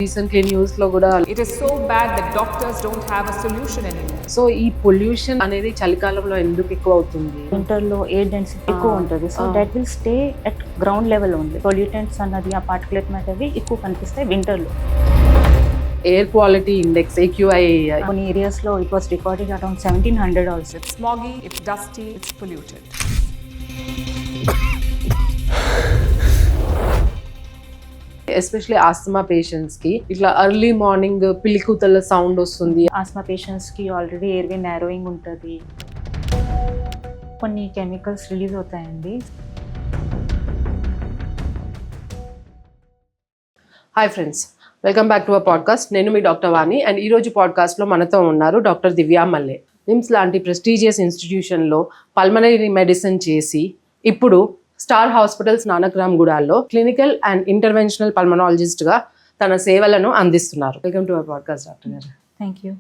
Recently news లో కూడా It is so bad that doctors don't have a solution anymore. So ఈ pollution అనేది చలికాలంలో ఎందుకు ఎక్కువ అవుతుంది? వింటర్ లో ఎయిర్ డెన్సిటీ ఎక్కువ ఉంటుంది. So that will stay at ground level only. Pollutants అన్నది ఆ పార్టికులేట్ మ్యాటర్ అవి ఎక్కువ కనిపిస్తాయి వింటర్ లో. ఎయిర్ క్వాలిటీ ఇండెక్స్ AQI కొన్ని ఏరియాస్ లో it was recorded around 1700 also. It's smoggy, it's dusty, it's polluted. Especially asthma patients కి ఇట్లా ఎర్లీ మార్నింగ్ పిలికూతల సౌండ్ వస్తుంది. ఆస్మా పేషెంట్స్ కి ఆల్రెడీ ఎయిర్వే నారోయింగ్ ఉంటుంది. కొన్ని కెమికల్స్ రిలీజ్ అవుతాయండి. Hi friends, welcome back to our podcast. నేను మీ doctor Vani and ఈ రోజు పాడ్కాస్ట్ లో మనతో ఉన్నారు డాక్టర్ దివ్యా మల్లె. నిమ్స్ లాంటి ప్రెస్టీజియస్ ఇన్స్టిట్యూషన్ లో పల్మనరీ మెడిసిన్ చేసి ఇప్పుడు స్టార్ హాస్పిటల్స్ నానక్రామ్ గూడాల్లో క్లినికల్ అండ్ ఇంటర్వెన్షనల్ పల్మనాలజిస్ట్ గా తన సేవలను అందిస్తున్నారు. Welcome to our podcast doctor గారు. Thank you.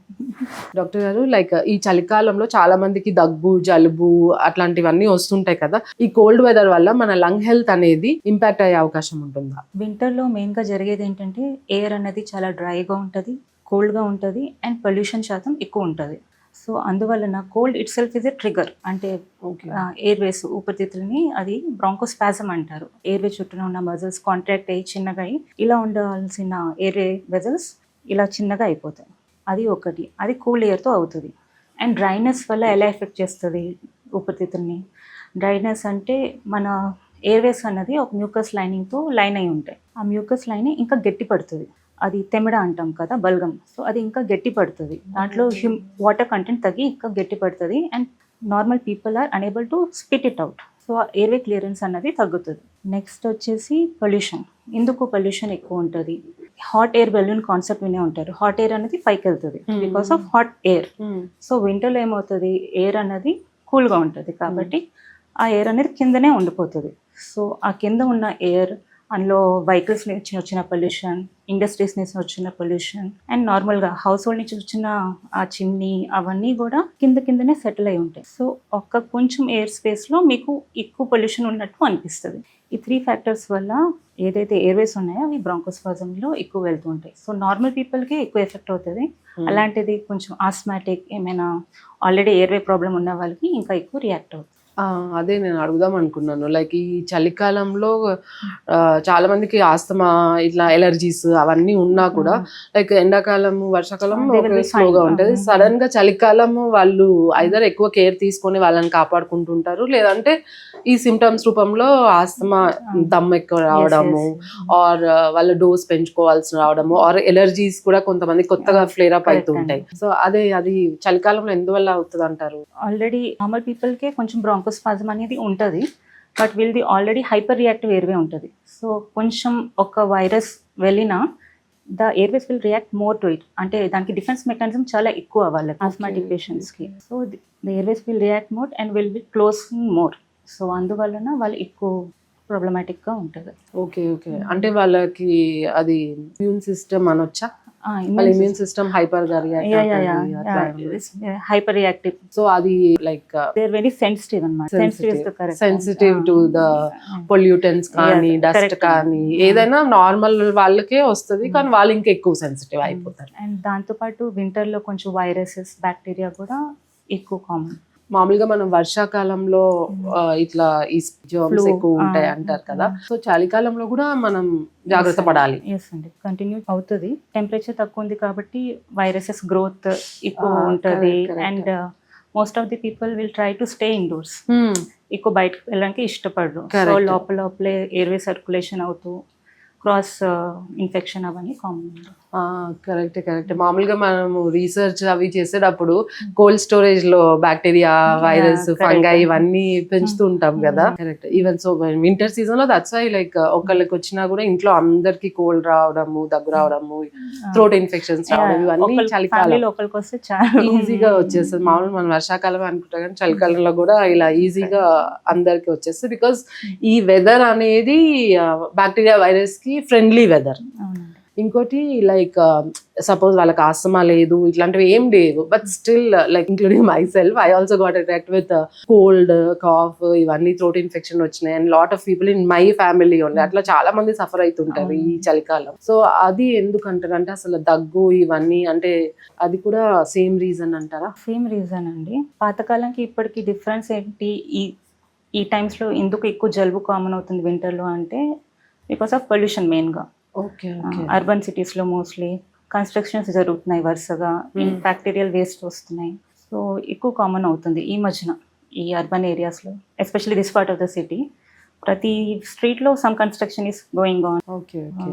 డాక్టర్ గారు, లైక్ ఈ చలికాలంలో చాలా మందికి దగ్గు, జలుబు అట్లాంటివన్నీ వస్తుంటాయి కదా. ఈ కోల్డ్ వెదర్ వల్ల మన లంగ్ హెల్త్ అనేది ఇంపాక్ట్ అయ్యే అవకాశం ఉంటుందా? వింటర్ లో మెయిన్ గా జరిగేది ఏంటంటే ఎయిర్ అనేది చాలా డ్రైగా ఉంటుంది, కోల్డ్ గా ఉంటుంది అండ్ పొల్యూషన్ శాతం ఎక్కువ ఉంటుంది. సో అందువలన cold it self is a trigger. అంటే ఎయిర్వేస్ ఊపిరితిత్తులని అది బ్రాంకోస్పాజమ్ అంటారు. ఎయిర్వే చుట్టూ ఉన్న మజిల్స్ కాంట్రాక్ట్ అయ్యి చిన్నగా అయ్యి ఇలా ఉండాల్సిన ఎయిర్వే వెజల్స్ ఇలా చిన్నగా అయిపోతాయి. అది ఒకటి. అది కూల్ ఎయిర్తో అవుతుంది. అండ్ డ్రైనెస్ వల్ల ఎలా ఎఫెక్ట్ చేస్తుంది ఊపిరితిత్తుల్ని? డ్రైనెస్ అంటే మన ఎయిర్వేస్ అన్నది ఒక మ్యూకస్ లైనింగ్తో లైన్ అయి ఉంటాయి. ఆ మ్యూకస్ లైన్ ఇంకా గట్టి పడుతుంది. అది తెమిడ అంటాం కదా, బల్గం. సో అది ఇంకా గట్టి పడుతుంది. దాంట్లో వాటర్ కంటెంట్ తగ్గి ఇంకా గట్టి పడుతుంది and normal people are unable to spit it out. So airway clearance అన్నది తగ్గుతుంది. నెక్స్ట్ వచ్చేసి పొల్యూషన్. ఎందుకు పొల్యూషన్ ఎక్కువ ఉంటుంది? హాట్ ఎయిర్ బెలూన్ కాన్సెప్ట్ వినే ఉంటారు. హాట్ ఎయిర్ అనేది పైకి వెళ్తుంది because of hot air. So వింటర్లో ఏమవుతుంది, ఎయిర్ అనేది కూల్గా ఉంటుంది కాబట్టి ఆ ఎయిర్ అనేది కిందనే ఉండిపోతుంది. సో ఆ కింద ఉన్న ఎయిర్, అందులో వెహికల్స్ నుంచి వచ్చిన పొల్యూషన్, ఇండస్ట్రీస్ నుంచి వచ్చిన పొల్యూషన్ అండ్ నార్మల్గా హౌస్ హోల్డ్ నుంచి వచ్చిన ఆ చిమ్నీ అవన్నీ కూడా కిందనే సెటిల్ అయి ఉంటాయి. సో ఒక్క కొంచెం ఎయిర్ స్పేస్లో మీకు ఎక్కువ పొల్యూషన్ ఉన్నట్టు అనిపిస్తుంది. ఈ 3 ఫ్యాక్టర్స్ వల్ల ఏదైతే ఎయిర్వేస్ ఉన్నాయో అవి బ్రాంకోస్పాజంలో ఎక్కువ వెళ్తూ ఉంటాయి. సో నార్మల్ పీపుల్కి ఎక్కువ ఎఫెక్ట్ అవుతుంది. అలాంటిది కొంచెం ఆస్మాటిక్, ఏమైనా ఆల్రెడీ ఎయిర్వే ప్రాబ్లం ఉన్న వాళ్ళకి ఇంకా ఎక్కువ రియాక్ట్ అవుతుంది. అదే నేను అడుగుదాం అనుకున్నాను. లైక్ ఈ చలికాలంలో చాలా మందికి ఆస్తమా, ఇట్లా ఎలర్జీస్ అవన్నీ ఉన్నా కూడా లైక్ ఎండాకాలము, వర్షాకాలం స్లోగా ఉంటుంది. సడన్ గా చలికాలము వాళ్ళు ఐదర్ ఎక్కువ కేర్ తీసుకొని వాళ్ళని కాపాడుకుంటుంటారు, లేదంటే ఈ సిమ్టమ్స్ రూపంలో ఆస్తమా దమ్ ఎక్కువ రావడము, ఆర్ వాళ్ళ డోస్ పెంచుకోవాల్సి రావడము, ఆర్ ఎలర్జీస్ కూడా కొంతమంది కొత్తగా ఫ్లేర్ అప్ అవుతూ ఉంటాయి. సో అది చలికాలంలో ఎందువల్ల అవుతుంది అంటారు? ఆల్రెడీ నార్మల్ పీపుల్కే కొంచెం బ్రాంకోస్పాజం అనేది ఉంటుంది, బట్ వీళ్ళది ఆల్రెడీ హైపర్ రియాక్టివ్ ఎయిర్వే ఉంటుంది. సో కొంచెం ఒక వైరస్ వెళ్ళినా the airways will react more to it. అంటే దానికి డిఫెన్స్ మెకానిజం చాలా ఎక్కువ వాళ్ళకి, ఆస్మాటిక్ పేషెంట్స్కి. So the airways will react more and will be closing more. So అందువలన వాళ్ళు ఎక్కువ ప్రాబ్లమాటిక్గా ఉంటుంది. ఓకే, అంటే వాళ్ళకి అది ఇమ్యూన్ సిస్టమ్ అనొచ్చా? Immune system hyper hyper reactive. So అది like they are very sensitive అన్నమాట. సెన్సిటివ్ టు ద పొల్యూటెంట్స్ కానీ డస్ట్ కానీ ఏదైనా నార్మల్ వాళ్ళకే వస్తుంది, కానీ వాళ్ళు ఇంకా ఎక్కువ సెన్సిటివ్ అయిపోతారు. అండ్ దాంతోపాటు వింటర్లో కొంచెం వైరసెస్, బ్యాక్టీరియా కూడా ఎక్కువ కామన్. మామూలుగా మనం వర్షాకాలంలో ఇట్లా ఈ జర్మ్స్ ఎక్కువ ఉంటాయి అంటారు కదా. సో చలికాలంలో కూడా మనం జాగ్రత్త పడాలి. ఎస్ అండి, కంటిన్యూ అవుతుంది. టెంపరేచర్ తక్కువ ఉంది కాబట్టి వైరసెస్ గ్రోత్ ఎక్కువ ఉంటుంది. And most of the people will try to stay indoors. ఎక్కువ బయటకు వెళ్ళడానికి ఇష్టపడరు. సో లోపలే ఎయిర్వే సర్క్యులేషన్ అవుతూ క్రాస్ ఇన్ఫెక్షన్ అవన్నీ కామన్. కరెక్ట్. మామూలుగా మనము రీసెర్చ్ అవి చేసేటప్పుడు కోల్డ్ స్టోరేజ్ లో బ్యాక్టీరియా, వైరస్, ఫంగై ఇవన్నీ పెంచుతూ ఉంటాం కదా. Correct. Even so winter season లో దట్స్ వై లైక్ ఒకళ్ళకి వచ్చినా కూడా ఇంట్లో అందరికి కోల్డ్ రావడము, దగ్గు రావడము, థ్రోట్ ఇన్ఫెక్షన్స్ రావడం ఇవన్నీ చలికాలం ఒకరికి వస్తే చాలా ఈజీగా వచ్చేస్తుంది. మామూలుగా మనం వర్షాకాలం అనుకుంటాం కానీ చలికాలంలో కూడా ఇలా ఈజీగా అందరికి వచ్చేస్తుంది. బికాస్ ఈ వెదర్ అనేది బ్యాక్టీరియా, వైరస్ కి ఫ్రెండ్లీ వెదర్. ఇంకోటి లైక్ సపోజ్ వాళ్ళకి ఆస్తమా లేదు ఇట్లాంటివి ఏం లేవు, but still like including myself I also got attacked with cold cough ఇవన్నీ, థ్రోట్ ఇన్ఫెక్షన్ వచ్చినాయి and lot of people in my family ఉండే అట్లా చాలా మంది సఫర్ అవుతుంటారు ఈ చలికాలం. సో అది ఎందుకంటారంటే అసలు దగ్గు ఇవన్నీ అంటే అది కూడా సేమ్ రీజన్ అంటారా? సేమ్ రీజన్ అండి. పాతకాలంకి ఇప్పటికి డిఫరెన్స్ ఏంటి, ఈ టైమ్స్లో ఎందుకు ఎక్కువ జలుబు కామన్ అవుతుంది వింటర్లో అంటే బికాస్ ఆఫ్ పొల్యూషన్ మెయిన్గా. ఓకే అర్బన్ సిటీస్లో మోస్ట్లీ కన్స్ట్రక్షన్స్ జరుగుతున్నాయి, వరుసగా బ్యాక్టీరియల్ వేస్ట్ వస్తున్నాయి. సో ఎక్కువ కామన్ అవుతుంది ఈ మధ్యన ఈ అర్బన్ ఏరియాస్లో, especially this part of the city. ప్రతి స్ట్రీట్లో some construction is going on. Okay okay.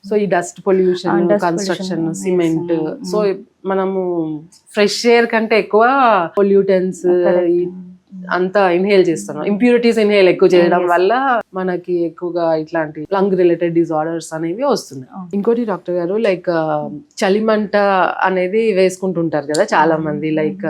So ఈ dust pollution, construction, cement, so మనము ఫ్రెష్ ఎయిర్ కంటే ఎక్కువ పొల్యూటెన్స్ అంతా ఇన్హేల్ చేస్తున్నాం. ఇంప్యూరిటీస్ ఇన్హేల్ ఎక్కువ చేయడం వల్ల మనకి ఎక్కువగా ఇట్లాంటి లంగ్ రిలేటెడ్ డిజార్డర్స్ అనేవి వస్తున్నాయి. ఇంకోటి డాక్టర్ గారు లైక్ చలిమంట అనేది వేసుకుంటుంటారు కదా చాలా మంది, లైక్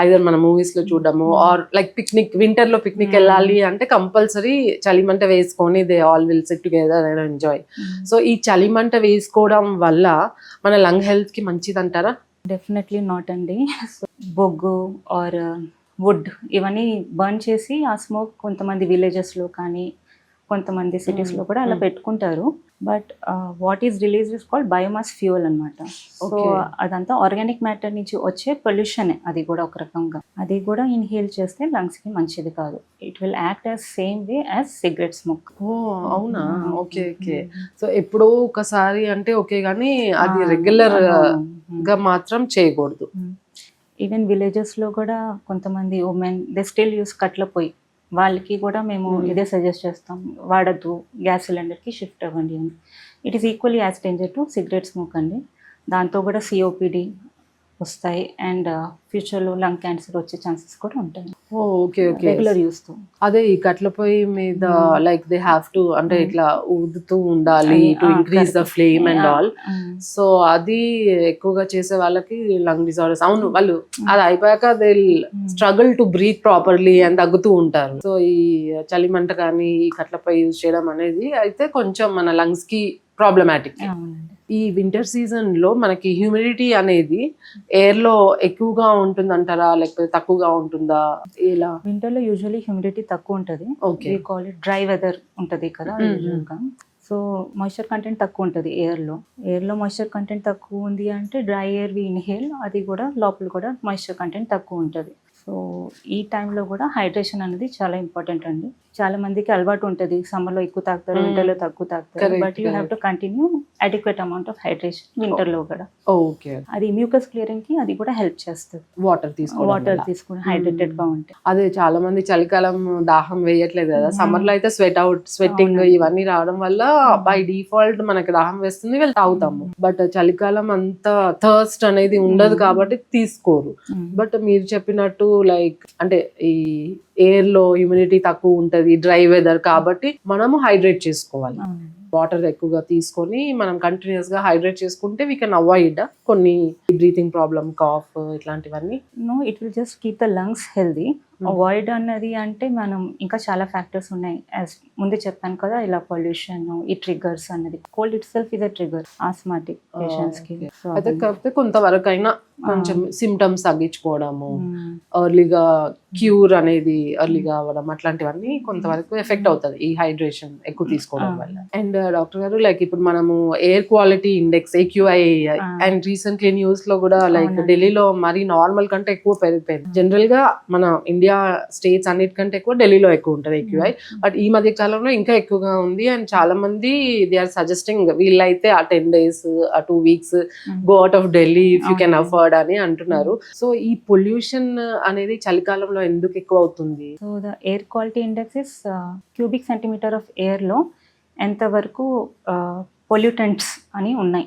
ఐదర్ మన మూవీస్ లో చూడడము ఆర్ లైక్ పిక్నిక్, వింటర్ లో పిక్నిక్ వెళ్ళాలి అంటే కంపల్సరీ చలిమంట వేసుకొని they all will SIT together and enjoy. So ఈ చలిమంట వేసుకోవడం వల్ల మన లంగ్ హెల్త్ కి మంచిది అంటారా? డెఫినెట్లీ నాట్ అండి. బొగ్గు ఆర్ వుడ్ ఇవన్నీ బర్న్ చేసి ఆ స్మోక్ కొంతమంది విలేజెస్లో కానీ కొంతమంది సిటీస్లో కూడా అలా పెట్టుకుంటారు. But what is release is called biomass fuel అనమాట. సో అదంతా ఆర్గానిక్ మ్యాటర్ నుంచి వచ్చే పొల్యూషన్, అది కూడా ఒక రకంగా. అది కూడా ఇన్హేల్ చేస్తే లంగ్స్కి మంచిది కాదు. It will act as same way as cigarette smoke. ఓ అవునా? Okay okay. సో ఎప్పుడో ఒకసారి అంటే ఓకే, కానీ అది రెగ్యులర్ గా మాత్రం చేయకూడదు. ఈవెన్ విలేజెస్లో కూడా కొంతమంది ఉమెన్ దే స్టిల్ యూస్ కట్ల పొయ్యి, వాళ్ళకి కూడా మేము ఇదే సజెస్ట్ చేస్తాం, వాడద్దు, గ్యాస్ సిలిండర్కి షిఫ్ట్ అవ్వండి అని. It is equally as danger to cigarette smoke అండి. దాంతో కూడా COPD వస్తాయి అండ్ ఫ్యూచర్లో లంగ్ క్యాన్సర్ వచ్చే ఛాన్సెస్ కూడా ఉంటాయి. Okay okay. రెగ్యులర్ యూస్తో అదే ఈ కట్ల పొయ్యి మీద లైక్ దే హ్యావ్ టు అంటే ఇట్లా ఊదుతూ ఉండాలి to increase the flame and all. So అది ఎక్కువగా చేసే వాళ్ళకి లంగ్ డిజార్డర్స్. అవును, వాళ్ళు అది అయిపోయాక they struggle to breathe properly అని తగ్గుతూ ఉంటారు. సో ఈ చలిమంట కానీ ఈ కట్ల పొయ్యి యూజ్ చేయడం అనేది అయితే కొంచెం మన లంగ్స్ కి ప్రాబ్లమాటిక్. ఈ వింటర్ సీజన్ లో మనకి హ్యూమిడిటీ అనేది ఎయిర్ లో ఎక్కువగా ఉంటుందంటారా లేకపోతే తక్కువగా ఉంటుందా? ఇలా వింటర్లో యూజువల్లీ హ్యూమిడిటీ తక్కువ ఉంటుంది. Okay. We call it dry weather ఉంటుంది కదా యూజువల్గా. సో మాయిశ్చర్ కంటెంట్ తక్కువ ఉంటుంది ఎయిర్లో మాయిశ్చర్ కంటెంట్ తక్కువ ఉంది అంటే డ్రై ఎయిర్ వి ఇన్హేల్, అది కూడా లోపల కూడా మాయిశ్చర్ కంటెంట్ తక్కువ ఉంటుంది. సో ఈ టైంలో కూడా హైడ్రేషన్ అనేది చాలా ఇంపార్టెంట్ అండి. చాలా మందికి అలవాటు ఉంటుంది, సమ్మర్లో ఎక్కువ తాగుతారు, వింటర్లో తక్కువ తాగుతారు. But you have to continue adequate amount of hydration వింటర్లో కూడా. ఓకే. అది మ్యూకస్ క్లియరింగ్ కి అది కూడా హెల్ప్ చేస్తుంది. వాటర్ తీసుకుని హైడ్రేటెడ్ గా ఉంటాయి. అదే చాలా మంది చలికాలం దాహం వేయట్లేదు కదా, సమ్మర్ లో అయితే స్వెట్టింగ్ ఇవన్నీ రావడం వల్ల బై డిఫాల్ట్ మనకి దాహం వేస్తుంది, వెళ్ళి తాగుతాము. బట్ చలికాలం అంతా థర్స్ట్ అనేది ఉండదు కాబట్టి తీసుకోరు. బట్ మీరు చెప్పినట్టు లైక్ అంటే ఈ ఎయిర్ లో హ్యూమిడిటీ తక్కువ ఉంటది, డ్రై వెదర్ కాబట్టి మనము హైడ్రేట్ చేసుకోవాలి. వాటర్ ఎక్కువగా తీసుకొని మనం కంటిన్యూస్ గా హైడ్రేట్ చేసుకుంటే వీ కెన్ అవాయిడ్ కొన్ని బ్రీతింగ్ ప్రాబ్లమ్, కాఫ్ ఇట్లాంటివన్నీ. No, it will just keep the lungs healthy. Avoid అన్నది అంటే మనం ఇంకా చాలా ఫ్యాక్టర్స్ ఉన్నాయి. యాజ్ ముందే చెప్పాను కదా, ఇలా పొల్యూషన్, ఈ ట్రిగర్స్ అన్నది. Cold it self is a trigger osmotic patients కి. అయితే కాకపోతే కొంతవరకు అయినా కొంచెం సిమ్టమ్స్ తగ్గించుకోవడము, ఎర్లీగా క్యూర్ అనేది ఎర్లీగా అవ్వడం, అట్లాంటివన్నీ కొంతవరకు ఎఫెక్ట్ అవుతుంది ఈ హైడ్రేషన్ ఎక్కువ తీసుకోవడం వల్ల. అండ్ డాక్టర్ గారు లైక్ ఇప్పుడు మనము air quality index AQI and recently news లో కూడా లైక్ ఢిల్లీలో మరి నార్మల్ కంటే ఎక్కువ పెరిగిపోయింది. జనరల్ గా మన ఇండియా స్టేట్స్ అన్నిటికంటే ఎక్కువ ఢిల్లీలో ఎక్కువ ఉంటుంది AQI, బట్ ఈ మధ్య కాలంలో ఇంకా ఎక్కువగా ఉంది. అండ్ చాలా మంది దే ఆర్ సజెస్టింగ్ వీళ్ళైతే ఆ 10 days ఆ 2 weeks go out of Delhi if you can afford అని అంటున్నారు. సో ఈ పొల్యూషన్ అనేది చలికాలంలో ఎందుకు ఎక్కువ అవుతుంది? So the air quality index is cubic centimetre of ఎయిర్లో ఎంతవరకు పొల్యూటెంట్స్ అని ఉన్నాయి,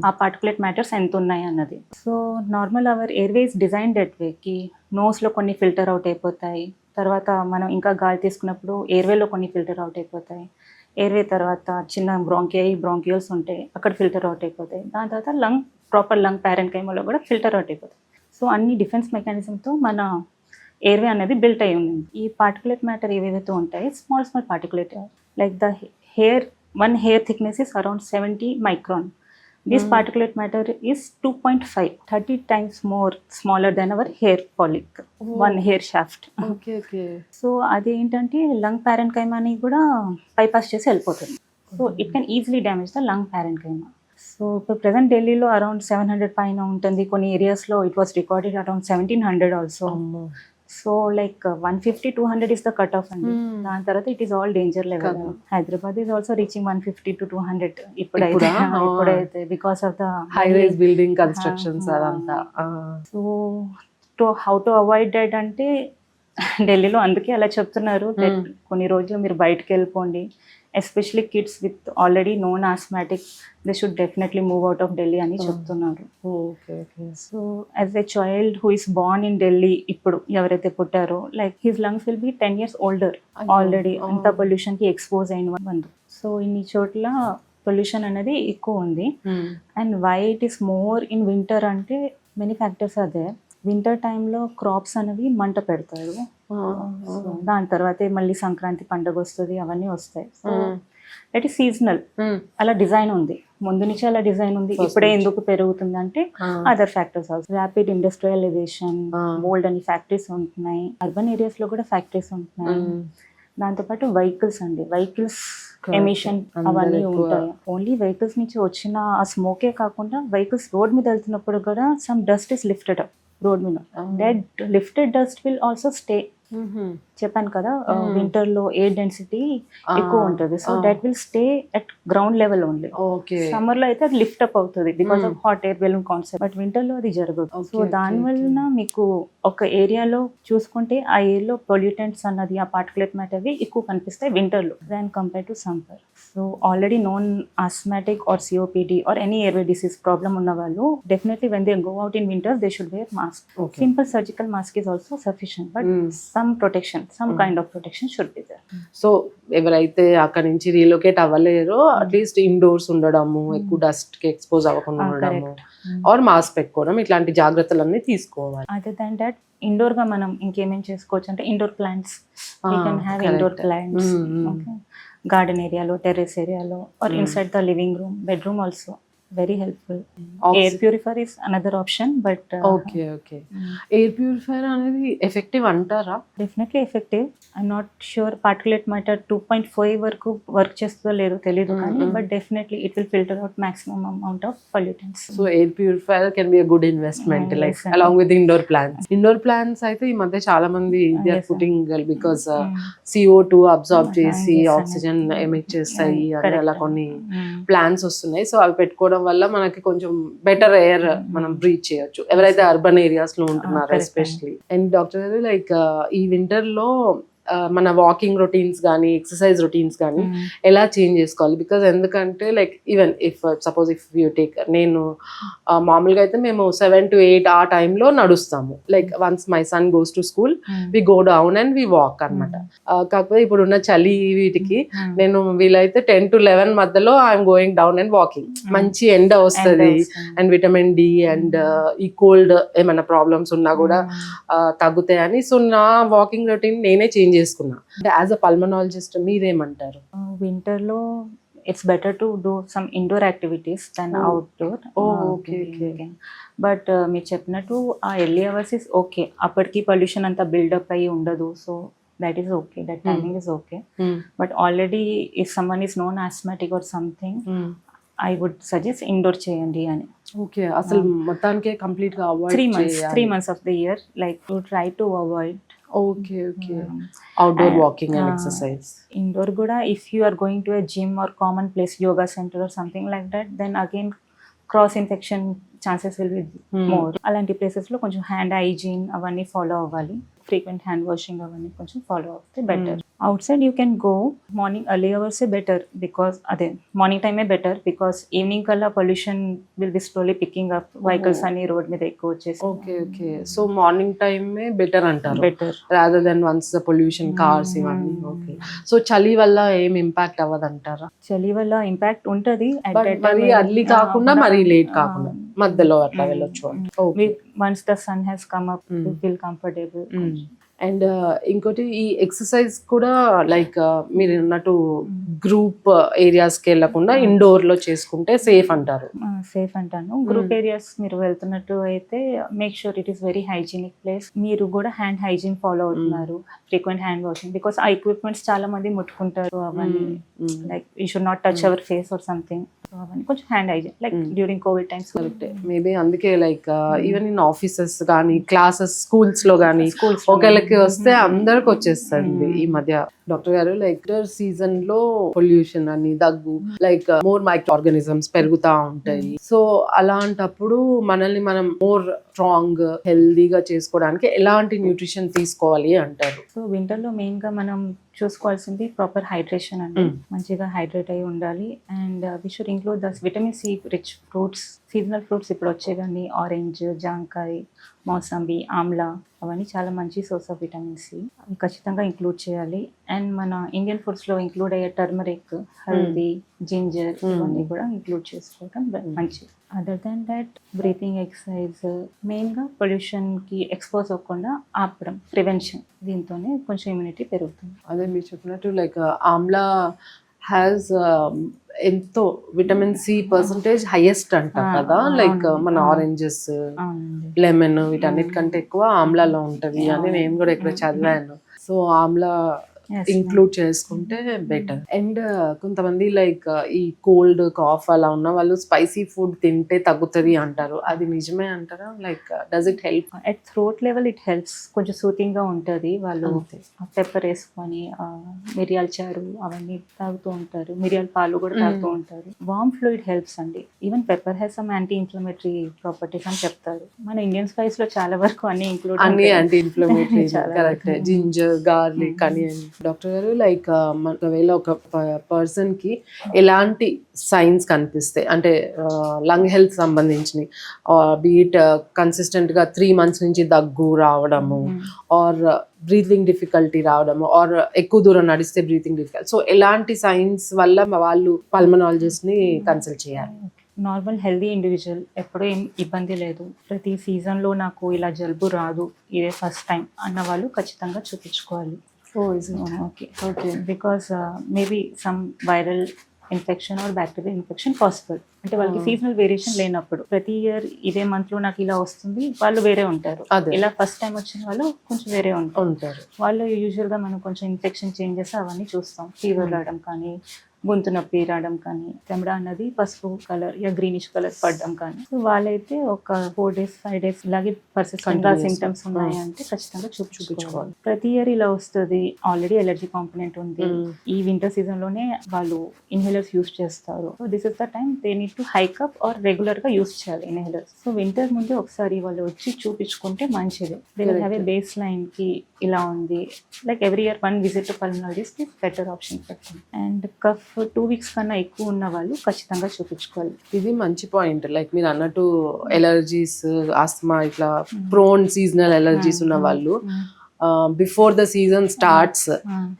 ఆ పార్టికులేట్ మ్యాటర్స్ ఎంత ఉన్నాయి అన్నది. So normal our airways design that వేకి నోస్లో కొన్ని ఫిల్టర్ అవుట్ అయిపోతాయి, తర్వాత మనం ఇంకా గాలి తీసుకున్నప్పుడు ఎయిర్వేలో కొన్ని ఫిల్టర్ అవుట్ అయిపోతాయి, ఎయిర్వే తర్వాత చిన్న బ్రాంకియల్స్ ఉంటాయి, అక్కడ ఫిల్టర్ అవుట్ అయిపోతాయి, దాని తర్వాత ప్రాపర్ లంగ్ ప్యారెన్కైమాలో కూడా ఫిల్టర్ అవుట్ అయిపోతాయి. సో అన్ని డిఫెన్స్ మెకానిజంతో మన ఎయిర్వే అనేది బిల్ట్ అయి ఉంది. ఈ పార్టికులేట్ మ్యాటర్ ఏవేవైతే ఉంటాయి, small particulate like the hair, one hair thickness is around 70 micron. This particulate matter is 2.5, 30 times more smaller than our hair follicle, one hair shaft. Okay okay so అది ఏంటంటే lung ప్యారెన్కైమాని కూడా bypass చేసి వెళ్ళిపోతుంది. So it can easily damage the lung parenchyma. So ఇప్పుడు present ఢిల్లీలో around 700 పైన ఉంటుంది, కొన్ని ఏరియాస్లో it was recorded around 1700 also. So like 150-200 is the cut off అండి. దాని తర్వాత it is all danger level. Hyderabad is also reaching 150-200 ఇప్పుడైతే because of the high rise building constructions అదంతా. So how to avoid that అంటే ఢిల్లీలో అందుకే అలా చెప్తున్నారు, కొన్ని రోజులు మీరు బయటకు వెళ్ళిపోండి, especially kids with already known asthmatic they should definitely move out of Delhi అని చెప్తున్నారు. So as a child who is born in Delhi, ఇప్పుడు ఎవరైతే పుట్టారో like his lungs will be 10 years older already, అంత పొల్యూషన్కి ఎక్స్పోజ్ అయిన వాళ్ళు. సో ఇన్ని చోట్ల పొల్యూషన్ అనేది ఎక్కువ ఉంది. And why it is more in winter అంటే many factors are there. Winter టైంలో క్రాప్స్ అనేవి మంట పెడతారు. దాని తర్వాతే మళ్ళీ సంక్రాంతి పండుగ వస్తుంది, అవన్నీ వస్తాయి. So that is seasonal. అలా డిజైన్ ఉంది, ముందు నుంచి అలా డిజైన్ ఉంది. ఇప్పుడే ఎందుకు పెరుగుతుంది అంటే other factors also. Rapid industrialisation, బోల్డ్ అని ఫ్యాక్టరీస్ ఉంటున్నాయి, అర్బన్ ఏరియాస్ లో కూడా ఫ్యాక్టరీస్ ఉంటున్నాయి. దాంతోపాటు వెహికల్స్ అండి, వెహికల్స్ ఎమిషన్ అవన్నీ ఉంటాయి. ఓన్లీ వెహికల్స్ నుంచి వచ్చిన ఆ స్మోకే కాకుండా వెహికల్స్ రోడ్ మీద వెళ్తున్నప్పుడు కూడా some dust is lifted up road మీద. That lifted dust will also stay. చెప్పాను కదా వింటర్ లో ఎయిర్ డెన్సిటీ ఎక్కువ ఉంటుంది, so that will stay at ground level only. Summer లో అయితే అది లిఫ్ట్ అప్ అవుతుంది because of hot air balloon concept, but winter లో అది జరగదు. సో దాని వలన మీకు ఒక ఏరియాలో చూసుకుంటే ఆ ఏరియాలో పొల్యూటెంట్స్ అన్నది, ఆ పార్టికులేట్ మ్యాటర్ ఎక్కువ కనిపిస్తాయి వింటర్ లో than compare to summer. So already known asthmatic or COPD or any airway disease problem ఉన్న వాళ్ళు definitely when they go out in winter they should wear mask. Simple surgical mask is also sufficient, but some protection, some kind of protection should be there. సో ఎవరైతే అక్కడ నుంచి relocate అవ్వలేరో at least indoors ఉండడము, ఎక్కువ dust కి expose అవ్వకుండా ఉండడము, are mask పెట్టుకోవడం, ఇట్లాంటి జాగ్రత్తలన్నీ తీసుకోవాలి. అదర్ దాన్ దట్ ఇండోర్ గా మనం ఇంకేమేం చేసుకోవచ్చు అంటే indoor plants, we can have indoor plants, okay, garden ఏరియాలో, టెర్రస్ ఏరియాలో, or inside the living room, bedroom also very helpful. Air purifier is another option, but okay air purifier అనేది effective అంటారా? Definitely effective. I'm not sure particulate matter 2.5 వరకు work చేస్తుందో లేదో తెలియదు, కానీ but definitely it will filter out maximum amount of pollutants. So air purifier can be a good investment like along with indoor plants. Indoor plants అయితే ఈ మధ్య చాలా మంది they are putting because CO2 absorb చేసి oxygen emit చేస్తాయి అని అలా కొన్ని ప్లాంట్స్ వస్తున్నాయి. సో అవి పెట్టుకోవడం వల్ల మనకి కొంచెం బెటర్ ఎయిర్ మనం బ్రీత్ చేయొచ్చు ఎవరైతే అర్బన్ ఏరియాస్ లో ఉంటున్నారో ఎస్పెషల్లీ. అండ్ డాక్టర్ గారు లైక్ ఈ వింటర్ లో మన వాకింగ్ రొటీన్స్ కానీ ఎక్సర్సైజ్ రొటీన్స్ కానీ ఎలా చేంజ్ చేసుకోవాలి? బికాజ్ ఎందుకంటే like even if suppose if you take, నేను మామూలుగా అయితే మేము 7 to 8 ఆ టైంలో నడుస్తాము. Like once my son goes to school we go down and we walk అనమాట. కాకపోతే ఇప్పుడున్న చలి వీటికి నేను వీలైతే 10 to 11 మధ్యలో I'm going down and walking. మంచి ఎండ వస్తుంది అండ్ విటమిన్ డి అండ్ ఈ కోల్డ్ ఏమైనా ప్రాబ్లమ్స్ ఉన్నా కూడా తగ్గుతాయని. సో నా వాకింగ్ రొటీన్ నేనే చేంజ్ చేసుకున్నా. అంటే యాజ్ అ పల్మనాలజిస్ట్ మీరేమంటారు? వింటర్ లో it's better to do some indoor activities then outdoor. But మీరు చెప్పినట్టు ఆ ఎర్లీ అవర్స్ ఇస్ ఓకే, అప్పటికి పొల్యూషన్ అంతా బిల్డప్ అయ్యి ఉండదు. So that is okay, that timing is okay. But already if someone is known asthmatic or something, I would suggest indoor cheyandi ani. Okay, అసలు మొత్తానికి complete గా avoid 3 months of the year, like to try to avoid. Okay. Outdoor walking and exercise. Indoor kuda if you are going to a gym or common place, yoga center or something like that, then again cross infection chances will be more. అలాంటి places లో కొంచెం hand hygiene అవన్నీ follow అవ్వాలి. Frequent hand washing అవన్నీ కొంచెం follow అవుతే better. Outside you can go morning early అవర్సే better, because అదే మార్నింగ్ టైమే బెటర్, బికాస్ ఈవినింగ్ కల్లా pollution will be slowly picking up, vehicles అన్ని రోడ్ మీద ఎక్కువ వచ్చేసి. ఓకే సో మార్నింగ్ టైమే బెటర్ అంటారు, better rather than once the pollution cars ఇవన్నీ. ఓకే, సో చలి వల్ల ఏం ఇంపాక్ట్ అవ్వదు అంటారా? చలి వల్ల ఇంపాక్ట్ ఉంటది, మరి అర్లీ కాకుండా మరి లేట్ కాకుండా మధ్యలో అట్లా వెళ్ళొచ్చు. Once the sun has come up you feel comfortable. And ఇంకోటి ఈ ఎక్సర్సైజ్ కూడా లైక్ మీరు అన్నట్టు గ్రూప్ ఏరియాస్కి వెళ్ళకుండా ఇండోర్ లో చేసుకుంటే సేఫ్ అంటారు. సేఫ్ అంటాను. గ్రూప్ ఏరియాస్ మీరు వెళ్తున్నట్టు అయితే make sure it is very hygienic place. మీరు కూడా హ్యాండ్ హైజీన్ ఫాలో అవుతున్నారు, ఫ్రీక్వెంట్ హ్యాండ్ వాషింగ్, బికాస్ ఆ ఎక్విప్మెంట్స్ చాలా మంది ముట్టుకుంటారు అవన్నీ. Like you should not touch our face or something. అవన్నీ కొంచెం hand hygiene like during Covid times. Maybe అందుకే లైక్ ఈవెన్ ఇన్ ఆఫీసెస్ కానీ క్లాసెస్ స్కూల్స్ లో కానీ ఒకళ్ళకి వస్తే అందరికి వచ్చేస్తుంది ఈ మధ్య. డాక్టర్ గారు లైక్ సీజన్ లో పొల్యూషన్ అని దగ్గు లైక్ మోర్ మైక్రో ఆర్గానిజమ్స్ పెరుగుతా ఉంటాయి. సో అలాంటప్పుడు మనల్ని మనం మోర్ స్ట్రాంగ్ హెల్దీగా చేసుకోవడానికి ఎలాంటి న్యూట్రిషన్ తీసుకోవాలి అంటారు? సో వింటర్ లో మెయిన్ గా మనం చూసుకోవాల్సింది ప్రాపర్ హైడ్రేషన్ అండి. మంచిగా హైడ్రేట్ అయి ఉండాలి. And we should include the vitamin C rich fruits, seasonal fruits ఇప్పుడు వచ్చేవన్నీ ఆరెంజ్, జాంకాయ, మౌసంబి, ఆమ్లా, అవన్నీ చాలా మంచి సోర్స్ ఆఫ్ విటమిన్ సి. అవి ఖచ్చితంగా ఇంక్లూడ్ చేయాలి. అండ్ మన ఇండియన్ ఫుడ్స్ లో ఇంక్లూడ్ అయ్యే టర్మరిక్, హల్దీ, జింజర్ ఇవన్నీ కూడా ఇంక్లూడ్ చేసుకోవడం మంచిది. Other than that breathing exercise, మెయిన్గా పొల్యూషన్కి ఎక్స్పోజ్ అవ్వకుండా ఆపడం, ప్రివెన్షన్, దీంతోనే కొంచెం ఇమ్యూనిటీ పెరుగుతుంది. అదే మీరు చెప్పినట్టు లైక్ ఆమ్లా హ్యాస్ ఎంతో విటమిన్ సి పర్సంటేజ్ హైయెస్ట్ అంటారు కదా. లైక్ మన ఆరెంజెస్, లెమన్ వీటన్నిటికంటే ఎక్కువ ఆమ్లాలో ఉంటది అని నేను కూడా ఇక్కడ చదివాను. సో ఆమ్లా ఇంక్లూడ్ చేసుకుంటే బెటర్. అండ్ కొంతమంది లైక్ ఈ కోల్డ్ కాఫ్ అలా ఉన్న వాళ్ళు స్పైసీ ఫుడ్ తింటే తగ్గుతుంది అంటారు. అది నిజమే అంటారా? Like does it help? At throat level it helps, కొంచెం సూతింగ్ గా ఉంటుంది. వాళ్ళు పెప్పర్ వేసుకొని మిరియాల చారు అవన్నీ తాగుతూ ఉంటారు, మిరియాల పాలు కూడా తాగుతూ ఉంటారు. వామ్ ఫ్లూయిడ్ హెల్ప్స్ అండి. Even pepper has some anti inflammatory properties అని చెప్తారు. మన ఇండియన్ స్పైస్ లో చాలా వరకు అన్ని ఇంక్లూడ్, అన్ని anti inflammatory, correct. Ginger, garlic అని. డాక్టర్ గారు లైక్ ఒకవేళ ఒక పర్సన్ కి ఎలాంటి సైన్స్ కనిపిస్తాయి అంటే లంగ్ హెల్త్ సంబంధించినవి, బీట్ కన్సిస్టెంట్ గా 3 months నుంచి దగ్గు రావడము, ఆర్ బ్రీతింగ్ డిఫికల్టీ రావడము, ఆర్ ఎక్కువ దూరం నడిస్తే బ్రీతింగ్ డిఫికల్టీ, సో ఎలాంటి సైన్స్ వల్ల వాళ్ళు పల్మనాలజిస్ట్ ని కన్సల్ట్ చేయాలి? నార్మల్ హెల్దీ ఇండివిజువల్ ఎప్పుడూ ఏం ఇబ్బంది లేదు, ప్రతి సీజన్లో నాకు ఇలా జలుబు రాదు, ఇదే ఫస్ట్ టైం అన్న వాళ్ళు ఖచ్చితంగా చూపించుకోవాలి. Okay, because maybe some viral infection or bacterial infection possible. అంటే వాళ్ళకి సీజనల్ వేరియేషన్ లేనప్పుడు, ప్రతి ఇయర్ ఇదే మంత్ లో నాకు ఇలా వస్తుంది, వాళ్ళు వేరే ఉంటారు. ఇలా ఫస్ట్ టైం వచ్చిన వాళ్ళు కొంచెం వేరే ఉంటారు. వాళ్ళు యూజువల్ గా మనం కొంచెం ఇన్ఫెక్షన్ చేంజెస్ అవన్నీ చూస్తాం. ఫీవర్ రావడం కానీ, గొంతు నొప్పి రావడం కానీ, చెమడ అన్నది పసుపు కలర్ యా గ్రీనిష్ కలర్ పడడం కానీ, సో వాళ్ళైతే ఒక 4 days 5 days ఇలాగే పర్సిస్టెంట్ గా సిమ్టమ్స్ ఉన్నాయంటే ఖచ్చితంగా చూపించుకోవాలి. ప్రతి ఇయర్ ఇలా వస్తుంది, ఆల్రెడీ ఎలర్జీ కాంపోనెంట్ ఉంది, ఈ వింటర్ సీజన్ లోనే వాళ్ళు ఇన్హేలర్స్ యూస్ చేస్తారు. So this is the time they need to hike up or regular గా యూస్ చేయాలి ఇన్హేలర్స్. సో వింటర్ ముందే ఒకసారి వాళ్ళు వచ్చి చూపించుకుంటే మంచిది. They will have a baseline కి ఇలా ఉంది, like every year 1 visit to pulmonologist is better option for them. And cough 2 weeks కన్నా ఎక్కువ ఉన్న వాళ్ళు ఖచ్చితంగా చూపించుకోవాలి. ఇది మంచి పాయింట్. లైక్ మీరు అన్నట్టు ఎలర్జీస్, ఆస్తమా, ఇట్లా ప్రోన్ సీజనల్ ఎలర్జీస్ ఉన్న వాళ్ళు బిఫోర్ ద సీజన్ స్టార్ట్స్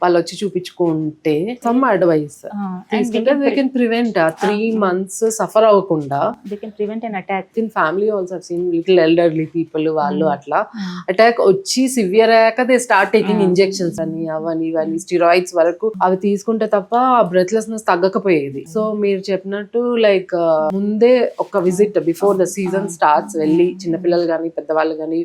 వాళ్ళు వచ్చి చూపించుకుంటే సమ్ అడ్వైస్ తీసుకుంటే they can prevent 3 months suffer అవ్వకుండా. They can prevent an attack in family also seen little elderly people వాళ్ళు అట్లా అటాక్ వచ్చి సివియర్ అయ్యాక దే స్టార్ట్ టేకింగ్ ఇంజెక్షన్స్ అని అవని ఇవన్నీ స్టిరాయిడ్స్ వరకు అవి తీసుకుంటే తప్ప బ్రెత్లెస్నెస్ తగ్గకపోయేది. సో మీరు చెప్పినట్టు లైక్ ముందే ఒక visit before the season starts వెళ్ళి చిన్నపిల్లలు కానీ పెద్దవాళ్ళు కానీ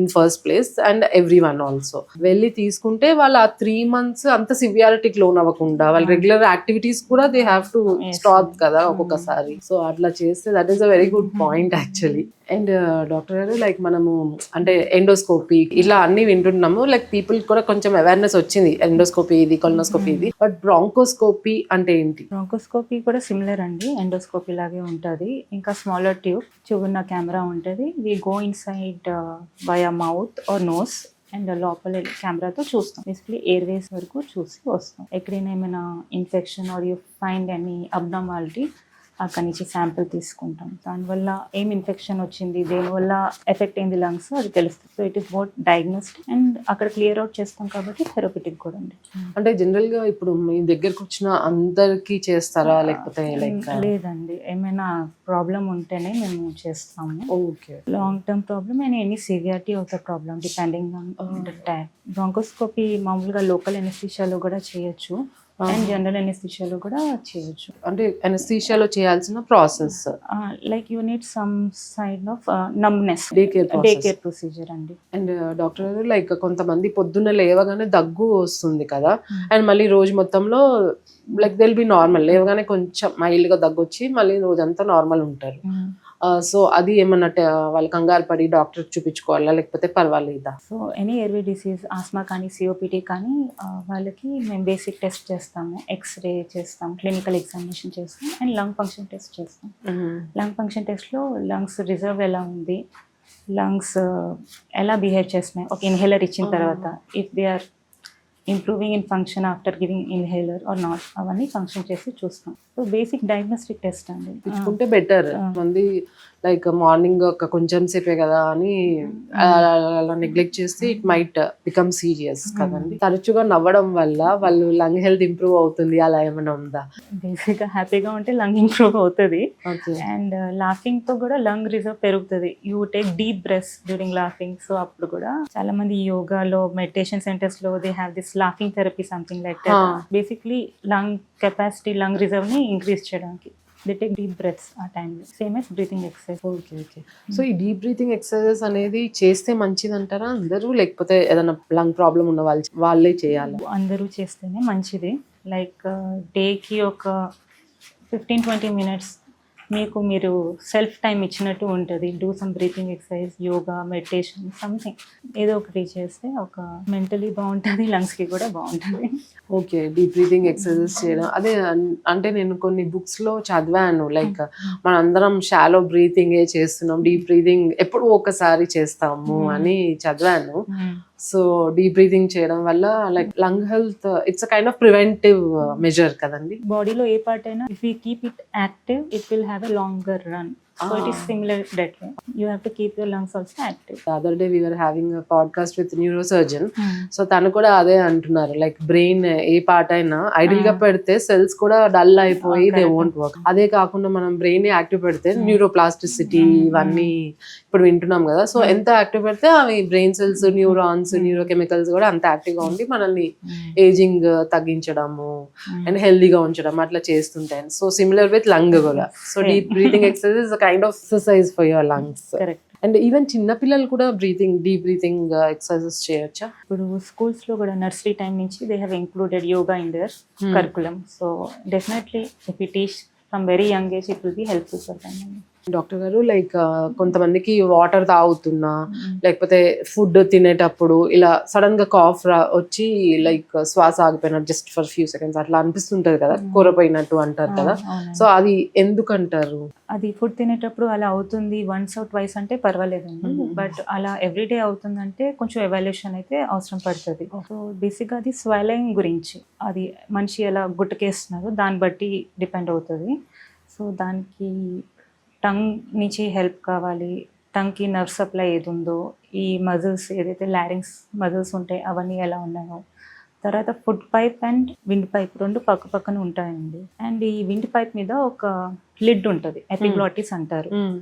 in first place and every one also వెళ్ళి తీసుకుంటే వాళ్ళు ఆ 3 months అంత సివియారిటీకి లోన్ అవ్వకుండా వాళ్ళ రెగ్యులర్ యాక్టివిటీస్ కూడా దే హ్యావ్ టు స్టాప్ కదా ఒక్కొక్కసారి. సో అట్లా చేస్తే that is a very good point actually. And doctor గారు లైక్ మనము అంటే ఎండోస్కోపీ ఇట్లా అన్ని వింటున్నాము, లైక్ పీపుల్ కూడా కొంచెం అవేర్నెస్ వచ్చింది ఎండోస్కోపీ ఇది, కొలనోస్కోపీ ఇది, బట్ బ్రాంకోస్కోపీ అంటే ఏంటి? బ్రాంకోస్కోపీ కూడా సిమిలర్ అండి, ఎండోస్కోపీ లాగే ఉంటుంది. ఇంకా స్మాలర్ ట్యూబ్ ఉన్న కెమెరా ఉంటుంది. We go inside via mouth or nose and లోపల కెమెరాతో చూస్తాం. బేసిక్లీ ఎయిర్వేస్ వరకు చూసి వస్తాం. ఎక్కడైనా ఏమైనా infection or you find any abnormality అక్కడి నుంచి శాంపిల్ తీసుకుంటాం. దానివల్ల ఏం ఇన్ఫెక్షన్ వచ్చింది, దేనివల్ల ఎఫెక్ట్ అయింది లంగ్స్ అది తెలుస్తుంది. So it is both diagnostic and అక్కడ క్లియర్ అవుట్ చేస్తాం కాబట్టి థెరపటిక్ కూడా ఉంది. అంటే జనరల్ గా ఇప్పుడు మీ దగ్గరకు వచ్చిన అందరికి చేస్తారా లేకపోతే లైక్? లేదండి, ఏమైనా ప్రాబ్లం ఉంటేనే మేము చేస్తాము. Okay. Long term problem and any severity of the problem depending on the type. Bronchoscopy మామూలుగా లోకల్ ఎనెస్థీషియాలో కూడా చేయొచ్చు అండ్ జనరల్ ఎనెస్థీషియాలో కూడా చేయొచ్చు. అంటే ఎనెస్థీషియాలో చేయాల్సిన process like you need some side of numbness, day day care procedure అండి. అండ్ డాక్టర్ గారు like కొంతమంది పొద్దున్న లేవగానే దగ్గు వస్తుంది కదా, అండ్ మళ్ళీ రోజు మొత్తంలో లైక్ దిల్ బి నార్మల్, లేవగానే కొంచెం మైల్డ్ గా దగ్గు వచ్చి మళ్ళీ రోజంతా నార్మల్ ఉంటారు. సో అది ఏమన్నా వాళ్ళు కంగారు పడి డాక్టర్ చూపించుకోవాలా లేకపోతే పర్వాలేదా? So any airway disease, asthma కానీ సిఓపిడి కానీ వాళ్ళకి మేము బేసిక్ టెస్ట్ చేస్తాము, ఎక్స్రే చేస్తాం, క్లినికల్ ఎగ్జామినేషన్ చేస్తాం అండ్ లంగ్ ఫంక్షన్ టెస్ట్ చేస్తాం. లంగ్ ఫంక్షన్ టెస్ట్లో లంగ్స్ రిజర్వ్ ఎలా ఉంది, లంగ్స్ ఎలా బిహేవ్ చేస్తున్నాయి ఒక ఇన్హేలర్ ఇచ్చిన తర్వాత, if they are improving in function after giving inhaler or not, అవన్నీ ఫంక్షన్ చేసి చూస్తాం. సో బేసిక్ డయాగ్నోస్టిక్ టెస్ట్ అండి. ఇచ్చుకుంటే బెటర్. మంది లైక్ మార్నింగ్ ఒక కొంచెం సేపే కదా అని అలా నెగ్లెక్ట్ చేస్తే ఇట్ మైట్ బికమ్ సీరియస్ కదండి. తరచుగా నవ్వడం వల్ల వాళ్ళు లంగ్ హెల్త్ ఇంప్రూవ్ అవుతుంది అలా ఏమైనా ఉందా? బేసిక్గా హ్యాపీగా ఉంటే లంగ్ ఇంప్రూవ్ అవుతుంది అండ్ లాఫింగ్ తో కూడా లంగ్ రిజర్వ్ పెరుగుతుంది. You take deep breaths during laughing. So అప్పుడు కూడా చాలా మంది యోగాలో, మెడిటేషన్ సెంటర్స్ లో they have this laughing therapy something like that. Basically lung capacity, lung reserve ని ఇంక్రీజ్ చేయడానికి they take deep breaths ఆ టైంలో, same as breathing exercise. Okay. So ఈ డీప్ బ్రీతింగ్ ఎక్సర్సైజెస్ అనేది చేస్తే మంచిది అంటారా అందరూ, లేకపోతే ఏదైనా లంగ్ ప్రాబ్లం ఉన్న వాళ్ళే చేయాలి? అందరూ చేస్తేనే మంచిది. లైక్ డేకి ఒక 15-20 మినిట్స్ మీకు మీరు సెల్ఫ్ టైం ఇచ్చినట్టు ఉంటుంది. Do some breathing exercise, yoga, meditation, something ఏదో ఒకటి చేస్తే ఒక మెంటలీ బాగుంటుంది, లంగ్స్కి కూడా బాగుంటుంది. ఓకే. డీప్ బ్రీతింగ్ ఎక్సర్సైజెస్ చేయడం అదే అంటే నేను కొన్ని బుక్స్ లో చదివాను, లైక్ మనందరం షాలో బ్రీతింగ్ చేస్తున్నాం, డీప్ బ్రీతింగ్ ఎప్పుడు ఒకసారి చేస్తాము అని చదివాను. సో డీప్ బ్రీతింగ్ చేయడం వల్ల like lung health it's a kind of preventive measure కదండి. బాడీలో ఏ పార్ట్ అయినా if you keep it active it will have a longer run. So it is similar that way. You have to keep your lungs also active. The other day we were having a podcast with neurosurgeon. So తను కూడా అదే అంటున్నారు, like brain ఏ part అయినా idol గా పెడితే cells కూడా dull అయిపోయి they won't work. అదే కాకుండా మనం బ్రెయిన్ యాక్టివ్ పెడితే న్యూరోప్లాస్టిసిటీ ఇవన్నీ ఇప్పుడు వింటున్నాం కదా. సో ఎంత యాక్టివ్ పెడితే అవి బ్రెయిన్ సెల్స్, న్యూరాన్స్, న్యూరోకెమికల్స్ కూడా అంత యాక్టివ్ గా ఉండి మనల్ని ఏజింగ్ తగ్గించడము అండ్ హెల్దీగా ఉంచడం అట్లా చేస్తుంటాయి. సో సిమిలర్ విత్ లంగ్ కూడా. So deep breathing exercise kind of exercise for your lungs. Correct. And even చిన్న పిల్లలు కూడా డీప్ బ్రీతింగ్ ఎక్సర్సైజెస్ చేయొచ్చా? ఇప్పుడు స్కూల్స్ లో కూడా నర్సరీ టైం నుంచి they have included yoga in there curriculum. So definitely if you teach from very young age it will be helpful for them. Doctor గారు like కొంతమందికి వాటర్ తాగుతున్నా లేకపోతే ఫుడ్ తినేటప్పుడు ఇలా సడన్ గా కాఫ్ వచ్చి లైక్ శ్వాస ఆగిపోయినట్టు జస్ట్ ఫర్ ఫ్యూ సెకండ్స్ అట్లా అనిపిస్తుంటది కదా, కూరపోయినట్టు అంటారు కదా. సో అది ఎందుకు అంటారు? అది ఫుడ్ తినేటప్పుడు అలా అవుతుంది వన్స్ ఆర్ ట్వైస్ అంటే పర్వాలేదండి, బట్ అలా ఎవ్రీడే అవుతుందంటే కొంచెం ఎవాల్యుయేషన్ అయితే అవసరం పడుతుంది. సో బేసిక్గా అది స్వెల్లింగ్ గురించి, అది మనిషి ఎలా గుట్టకేస్తున్నారు దాన్ని బట్టి డిపెండ్ అవుతుంది. సో దానికి టంగ్ నుంచి హెల్ప్ కావాలి, టంగ్కి నర్వ్ సప్లై ఏది ఉందో, ఈ మజిల్స్ ఏదైతే లారింగ్స్ మజిల్స్ ఉంటాయి అవన్నీ ఎలా ఉన్నాయో, తర్వాత food pipe and wind pipe రెండు పక్క పక్కన ఉంటాయండి. అండ్ ఈ విండ్ పైప్ మీద ఒక లిడ్ ఉంటుంది, ఎపిగ్లాటిస్ అంటారు.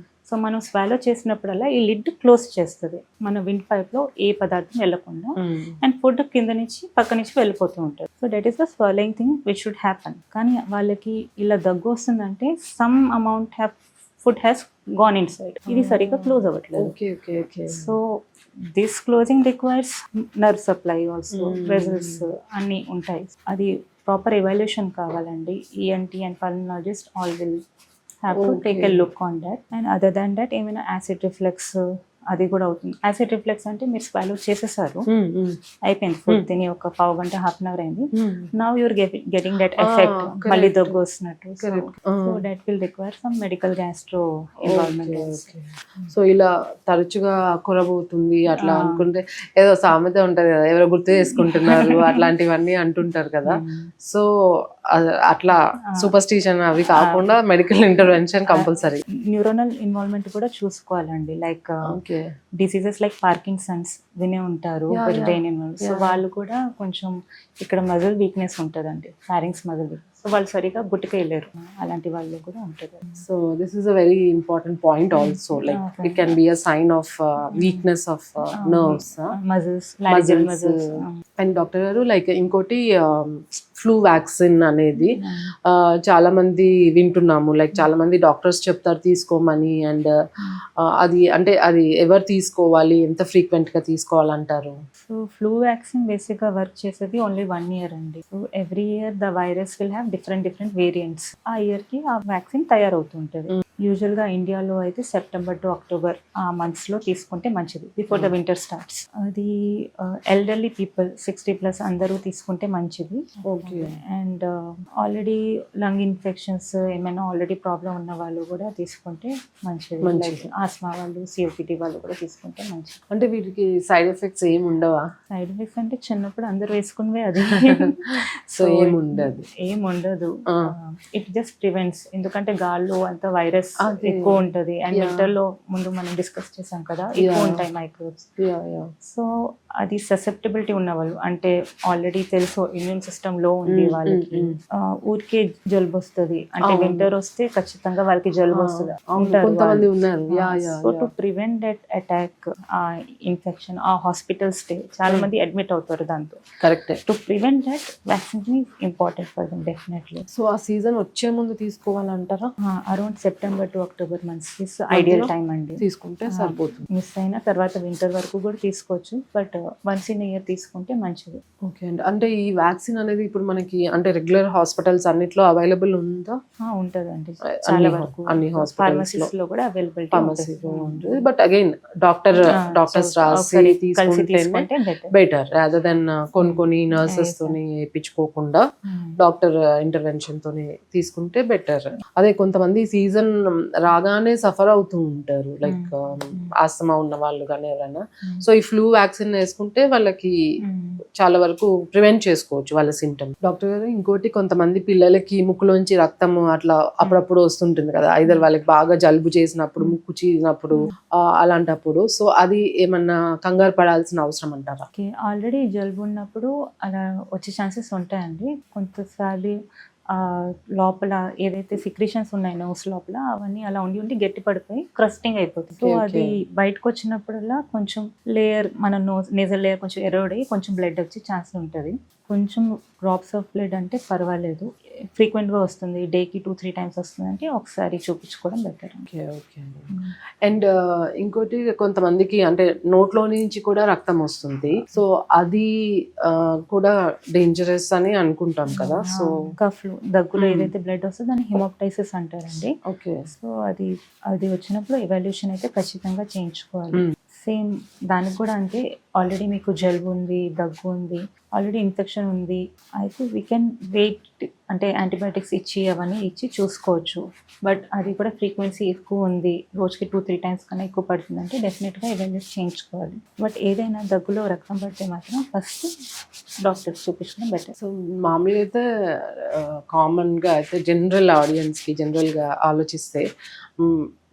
సో మనం స్వాలో చేసినప్పుడల్లా ఈ లిడ్ క్లోజ్ చేస్తుంది మన విండ్ పైప్ లో ఏ పదార్థం వెళ్ళకుండా, అండ్ ఫుడ్ కింద నుంచి పక్క నుంచి వెళ్ళిపోతూ ఉంటుంది. So that is the swallowing thing which should happen. కానీ వాళ్ళకి ఇలా దగ్గు వస్తుందంటే some amount food has gone in side, ఇది సరిగ్గా క్లోజ్ అవ్వట్లేదు. So this closing requires nerve supply also, vessels అన్నీ ఉంటాయి. అది ప్రాపర్ ఎవాల్యుయేషన్ కావాలండి. ENT and pulmonologist all will have to take a look on that. And other than that ఏమైనా acid reflex అది కూడా అవుతుంది. యాసిడ్ రిఫ్లెక్స్ అంటే మీరు స్వాలో చేసేసారు, అయిపోయింది, ఫుడ్ తిని ఒక పావు గంట హాఫ్ అన్ అవర్ అయింది, now you're getting that effect, మళ్ళీ దగ్గు వస్తున్నట్టు. So that will require some medical gastro involvement. So ఇలా తరచుగా కొరబోతుంది అట్లా అనుకుంటే ఏదో సామెత ఉంటది కదా, ఎవరో గుర్తు చేసుకుంటున్నారు అట్లాంటివన్నీ అంటుంటారు కదా. సో అట్లా సూపర్స్టిషన్ అవి కాకుండా medical intervention compulsory. Neuronal involvement కూడా చూసుకోవాలండి. Like okay. Diseases like Parkinson's వినే ఉంటారు, బ్రెయిన్ ఇన్వాల్వ్. సో వాళ్ళు కూడా కొంచెం ఇక్కడ మజిల్ వీక్నెస్ ఉంటుందండి, ఫారింగ్స్ మజిల్ వీక్నెస్. సో వాళ్ళు సరిగా గుట్టుకెళ్ళారు, అలాంటి వాళ్ళు కూడా ఉంటుంది. So this is a very important point also, like it can be a sign of weakness of nerves, muscles, laryngeal muscles. Muscles. And doctor గారు లైక్ ఇంకోటి flu vaccine అనేది చాలా మంది వింటున్నాము, లైక్ చాలా మంది డాక్టర్స్ చెప్తారు తీసుకోమని. అండ్ అది అంటే అది ఎవరు తీసుకోవాలి, ఎంత ఫ్రీక్వెంట్ గా తీసుకోవాలంటారు? సో ఫ్లూ వ్యాక్సిన్ బేసిక్ గా వర్క్ చేసేది ఓన్లీ 1 year అండి. So every year the virus will have different variants. ఆ ఇయర్ కి ఆ వ్యాక్సిన్ తయారవుతుంటది. యూజువల్ గా ఇండియాలో అయితే సెప్టెంబర్ టు అక్టోబర్ ఆ మంత్స్ లో తీసుకుంటే మంచిది, బిఫోర్ ద వింటర్ స్టార్ట్స్. అది ఎల్డర్లీ పీపుల్ 60+ అందరూ తీసుకుంటే మంచిది. అండ్ ఆల్రెడీ లంగ్ ఇన్ఫెక్షన్స్ ఏమైనా ఆల్రెడీ ప్రాబ్లం ఉన్న వాళ్ళు కూడా తీసుకుంటే మంచిది. ఆస్మా వాళ్ళు, COPD వాళ్ళు కూడా తీసుకుంటే మంచిది. అంటే వీటికి సైడ్ ఎఫెక్ట్స్ ఏమి ఉండవా? సైడ్ ఎఫెక్ట్స్ అంటే చిన్నప్పుడు అందరూ వేసుకునేవే అది. సో ఏముండదు. It just prevents. ఎందుకంటే గాల్లో అంత వైరస్ ఎక్కువ ఉంటది. అండ్ వింటర్ లో ముందు మనం డిస్కస్ చేసాం కదా, ఎక్కువ ఉంటాయి మైక్రోబ్స్. సో అది ససెప్టబిలిటీ ఉన్న వాళ్ళు, అంటే ఆల్రెడీ తెలుసు ఇమ్యూన్ సిస్టమ్ లో ఉంది వాళ్ళకి, ఊరికే జలుబు వస్తుంది అంటే వింటర్ వస్తే ఖచ్చితంగా వాళ్ళకి జలుబు వస్తుంది. So to prevent that attack, ఆ ఇన్ఫెక్షన్, ఆ హాస్పిటల్ స్టే, చాలా మంది అడ్మిట్ అవుతారు దాంతో. Correct. To prevent that vaccine important for them definitely. So ఆ సీజన్ వచ్చే ముందు తీసుకోవాలంటారా? Around September to October months ideal time అండి, తీసుకుంటే సరిపోతుంది. మిస్ అయిన తర్వాత వింటర్ వరకు కూడా తీసుకోవచ్చు, బట్ వన్స్ ఇన్ ఇయర్ తీసుకుంటే మంచిది. ఓకే అండి. అంటే ఈ వ్యాక్సిన్ అనేది ఇప్పుడు మనకి అంటే రెగ్యులర్ హాస్పిటల్స్ అన్నిట్లో అవైలబుల్ ఉందా? ఉంటదండి, చాలా వరకు అన్ని ఫార్మసీస్ లో కూడా అవైలబిలిటీ ఉంటుంది. బట్ అగైన్ డాక్టర్స్ రాసి తీసుకుంటే బెటర్, రాదర్ దెన్ కొన్ని నర్సెస్ తోని వేయించుకోకుండా డాక్టర్ ఇంటర్వెన్షన్ తోని తీసుకుంటే బెటర్. అదే కొంతమంది సీజన్ రాగానే సఫర్ అవుతూ ఉంటారు, లైక్ ఆస్తమా ఉన్న వాళ్ళు కానీ ఎవరైనా. సో ఈ ఫ్లూ వ్యాక్సిన్ వేసుకుంటే వాళ్ళకి చాలా వరకు ప్రివెంట్ చేసుకోవచ్చు వాళ్ళ సింటమ్. డాక్టర్ గారు ఇంకోటి, కొంతమంది పిల్లలకి ముక్కులోంచి రక్తము అట్లా అప్పుడప్పుడు వస్తుంటుంది కదా, ఐదర్ వాళ్ళకి బాగా జలుబు చేసినప్పుడు, ముక్కు చీరినప్పుడు, అలాంటప్పుడు. సో అది ఏమన్నా కంగారు పడాల్సిన అవసరం అంటారా? ఆల్రెడీ జలుబు ఉన్నప్పుడు అలా వచ్చే ఛాన్సెస్ ఉంటాయండి. కొంతసారి లోపల ఏదైతే సిక్రీషన్స్ ఉన్నాయి నోస్ లోపల, అవన్నీ అలా ఉండి గట్టి పడిపోయి క్రస్టింగ్ అయిపోతుంది. సో అది బయటకు వచ్చినప్పుడల్లా కొంచెం లేయర్, మన నేజల్ లేయర్ కొంచెం ఎరోడ్ అయ్యి కొంచెం బ్లడ్ వచ్చే ఛాన్స్ ఉంటుంది. కొంచెం డ్రాప్స్ ఆఫ్ బ్లడ్ అంటే పర్వాలేదు, ఫ్రీక్వెంట్గా వస్తుంది, డేకి 2-3 times వస్తుంది అంటే ఒకసారి చూపించుకోవడం బెటర్. ఓకే. అండ్ ఇంకోటి, కొంతమందికి అంటే నోట్లో నుంచి కూడా రక్తం వస్తుంది, సో అది కూడా డేంజరస్ అని అనుకుంటాం కదా. సో కఫ్లు, దగ్గులో ఏదైతే బ్లడ్ వస్తుందో దాన్ని హిమోప్టైసిస్ అంటారండి. ఓకే. సో అది వచ్చినప్పుడు ఎవాల్యుయేషన్ అయితే ఖచ్చితంగా చేయించుకోవాలి. సేమ్ దానికి కూడా అంటే ఆల్రెడీ మీకు జలుబు ఉంది, దగ్గు ఉంది, ఆల్రెడీ ఇన్ఫెక్షన్ ఉంది అయితే వీ కెన్ వెయిట్, అంటే యాంటీబయాటిక్స్ అవన్నీ ఇచ్చి చూసుకోవచ్చు. బట్ అది కూడా ఫ్రీక్వెన్సీ ఎక్కువ ఉంది, రోజుకి 2-3 times కన్నా ఎక్కువ పడుతుందంటే డెఫినెట్గా ఎవాల్యుయేట్ చేయించుకోవాలి. బట్ ఏదైనా దగ్గులో రక్తం పడితే మాత్రం ఫస్ట్ డాక్టర్స్ చూపించడం బెటర్. సో మామూలుగా అయితే కామన్గా అయితే జనరల్గా ఆలోచిస్తే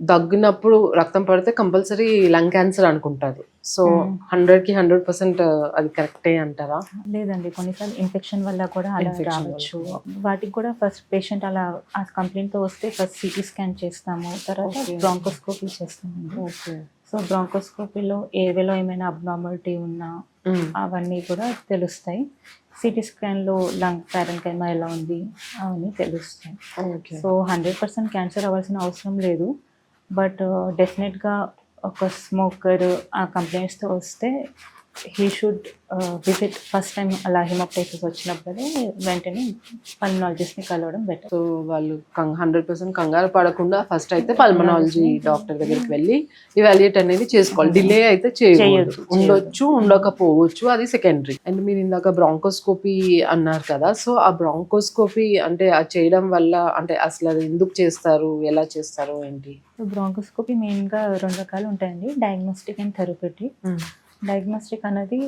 దగ్గినప్పుడు రక్తం పడితే కంపల్సరీ లంగ్ క్యాన్సర్ అనుకుంటారు. సో 100కి 100% అది కరెక్టే అంటారా? లేదండి, కొన్నిసార్లు ఇన్ఫెక్షన్ వల్ల కూడా అలా రావచ్చు. వాటికి కూడా ఫస్ట్ పేషెంట్ అలా ఆ కంప్లైంట్తో వస్తే ఫస్ట్ CT స్కాన్ చేస్తాము, తర్వాత బ్రాంకోస్కోపీ చేస్తామండి. సో బ్రాంకోస్కోపీలో ఏవేలో ఏమైనా అబ్నార్మాలిటీ ఉన్నా అవన్నీ కూడా తెలుస్తాయి. CT స్కాన్లో లంగ్ ప్యారెన్కైమా ఎలా ఉంది అవన్నీ తెలుస్తాయి. సో 100% క్యాన్సర్ అవ్వాల్సిన అవసరం లేదు, బట్ డెఫినెట్గా ఒక స్మోకర్ ఆ కంప్లైంట్స్తో వస్తే he should visit first time అలా హిమోప్టైసిస్ వచ్చినప్పుడే వెంటనే పల్మనాలజిస్ట్ని కలవడం బెటర్. సో వాళ్ళు 100% కంగారు పడకుండా ఫస్ట్ అయితే పల్మనాలజీ డాక్టర్ దగ్గరికి వెళ్ళి ఇవాల్యుయేట్ అనేది చేసుకోవాలి. డిలే అయితే చేయకూడదు, ఉండొచ్చు ఉండకపోవచ్చు, అది సెకండరీ. అండ్ మీరు ఇందాక బ్రాంకోస్కోపీ అన్నారు కదా, సో ఆ బ్రాంకోస్కోపీ అంటే అది చేయడం వల్ల అంటే అసలు అది ఎందుకు చేస్తారు, ఎలా చేస్తారు, ఏంటి? బ్రాంకోస్కోపీ మెయిన్గా 2 రకాలు ఉంటాయండి, డయాగ్నోస్టిక్ అండ్ థెరప్యూటిక్. డయాగ్నోస్టిక్ అనేది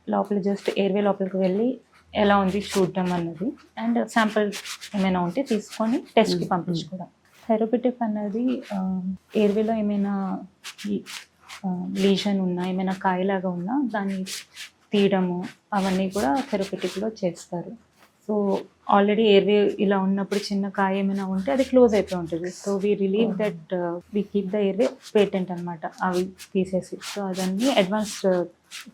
లోపల జస్ట్ ఎయిర్వే లోపలికి వెళ్ళి ఎలా ఉంది చూడడం అన్నది, అండ్ శాంపుల్ ఏమైనా ఉంటే తీసుకొని టెస్ట్కి పంపించుకోవడం. థెరపటిక్ అన్నది ఎయిర్వేలో ఏమైనా లీజన్ ఉన్నా, ఏమైనా కాయలాగా ఉన్నా దాన్ని తీయడము అవన్నీ కూడా థెరపటిక్లో చేస్తారు. సో ఆల్రెడీ ఎయిర్వే ఇలా ఉన్నప్పుడు చిన్న కాయ ఏమైనా ఉంటే అది క్లోజ్ అయిపోయి ఉంటుంది. So we relieve that, we keep the airway patent అనమాట, అవి తీసేసి. సో అదన్నీ అడ్వాన్స్డ్